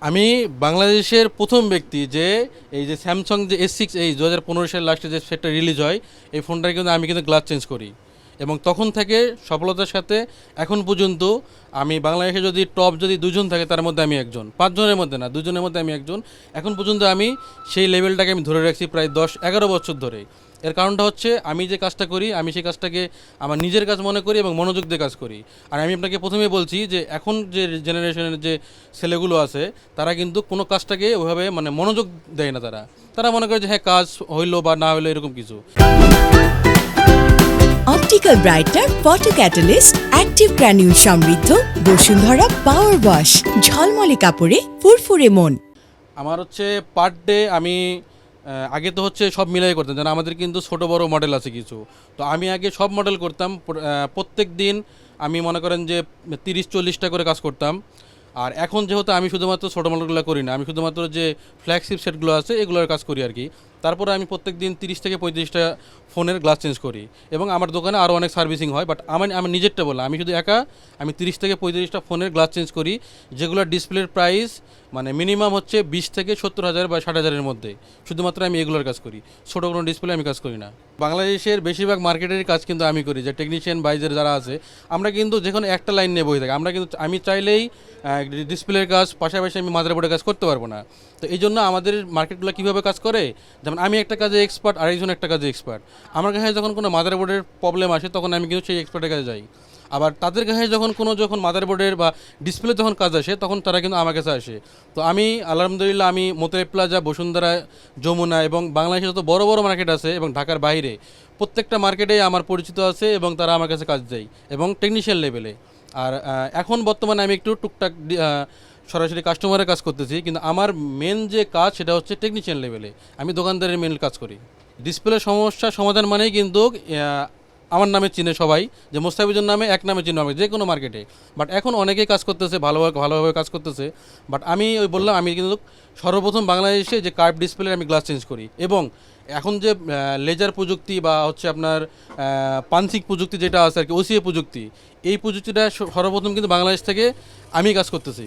আমি বাংলাদেশের প্রথম ব্যক্তি যে এই যে স্যামসাং যে S6 এই 2015 সালের লাস্টে যে সেটটা রিলিজ হয়, এই ফোনটার কিন্তু আমি কিন্তু গ্লাস চেঞ্জ করি এবং তখন থেকে সফলতার সাথে এখন পর্যন্ত আমি বাংলাদেশে যদি টপ যদি দুজন থাকে তার মধ্যে আমি একজন, পাঁচজনের মধ্যে না, দুজনের মধ্যে আমি একজন। এখন পর্যন্ত আমি সেই লেভেলটাকে আমি ধরে রাখছি প্রায় 10-11 বছর ধরে। এর কারণটা হচ্ছে আমি যে কাজটা করি আমি সেই কাজটাকে আমার নিজের কাজ মনে করি এবং মনোযোগ দিয়ে কাজ করি। আর আমি আপনাকে প্রথমেই বলছি যে এখন যে জেনারেশনের যে ছেলেগুলো আছে তারা কিন্তু কোনো কাজটাকে ওইভাবে মানে মনোযোগ দেয় না। তারা তারা মনে করে যে হ্যাঁ কাজ হইলো বা না হইলো এরকম কিছু। Optical brighter photo catalyst active granule সমৃদ্ধ বসুন্ধরা পাওয়ার ওয়াশ ঝলমলে কাপড়ে ফুরফুরে মন। আমার হচ্ছে পার ডে আমি আগে তো হচ্ছে সব মিলাই করতাম, যেন আমাদের কিন্তু ছোটো বড় মডেল আছে কিছু। তো আমি আগে সব মডেল করতাম, প্রত্যেক দিন আমি মনে করেন যে 30-40টা করে কাজ করতাম। আর এখন যেহেতু আমি শুধুমাত্র ছোটো মডেলগুলো করি না, আমি শুধুমাত্র যে ফ্ল্যাগশিপ সেটগুলো আছে এগুলোর কাজ করি আর কি। তারপরে আমি প্রত্যেক দিন 30-35টা ফোনের গ্লাস চেঞ্জ করি এবং আমার দোকানে আরও অনেক সার্ভিসিং হয়। বাট আমি নিজেরটা বললাম, আমি শুধু একা আমি 30-35টা ফোনের গ্লাস চেঞ্জ করি, যেগুলোর ডিসপ্লের প্রাইস মানে মিনিমাম হচ্ছে 20-70 হাজার বা 60 হাজারের মধ্যে। শুধুমাত্র আমি এগুলোর কাজ করি, ছোটো কোনো ডিসপ্লে আমি কাজ করি না। বাংলাদেশের বেশিরভাগ মার্কেটের কাজ কিন্তু আমি করি, যে টেকনিশিয়ান বাইজের যারা আছে আমরা কিন্তু যে কোনো একটা লাইন নিয়ে বসে থাকি। আমরা কিন্তু আমি চাইলেই ডিসপ্লের কাজ পাশাপাশি আমি মাদারবোর্ডের কাজ করতে পারবো না। তো এই জন্য আমাদের মার্কেটগুলো কীভাবে কাজ করে, যেমন আমি একটা কাজে এক্সপার্ট, আরেকজন একটা কাজে এক্সপার্ট। আমার কাছে যখন কোনো মাদারবোর্ডের প্রবলেম আসে তখন আমি কিন্তু সেই এক্সপার্টের কাছে যাই। আবার তাদের কাছে যখন মাদারবোর্ডের বা ডিসপ্লে যখন কাজ আসে তখন তারা কিন্তু আমার কাছে আসে। তো আমি আলহামদুলিল্লাহ আমি মোতায়েব প্লাজা, বসুন্ধরা, যমুনা এবং বাংলাদেশে যত বড় বড় মার্কেট আছে এবং ঢাকার বাইরে প্রত্যেকটা মার্কেটেই আমার পরিচিত আছে এবং তারা আমার কাছে কাজ দেয় এবং টেকনিশিয়ান লেভেলে। আর এখন বর্তমানে আমি একটু টুকটাক সরাসরি কাস্টমারের কাজ করতেছি, কিন্তু আমার মেন যে কাজ সেটা হচ্ছে টেকনিশিয়ান লেভেলে। আমি দোকানদারের মেন কাজ করি। ডিসপ্লে সমস্যা সমাধান মানেই কিন্তু আমার নামে চিনে সবাই, যে মোস্তাফিজুর নামে এক নামে চিনে হবে যে কোনো মার্কেটে। বাট এখন অনেকেই কাজ করতেছে, ভালোভাবে কাজ করতেছে। বাট আমি ওই বললাম আমি কিন্তু সর্বপ্রথম বাংলাদেশে যে কার্ভ ডিসপ্লের আমি গ্লাস চেঞ্জ করি এবং এখন যে লেজার প্রযুক্তি বা হচ্ছে আপনার পানসিক প্রযুক্তি যেটা আছে আর কি, OCA প্রযুক্তি, এই প্রযুক্তিটা সর্বপ্রথম কিন্তু বাংলাদেশ থেকে আমি কাজ করতেছি।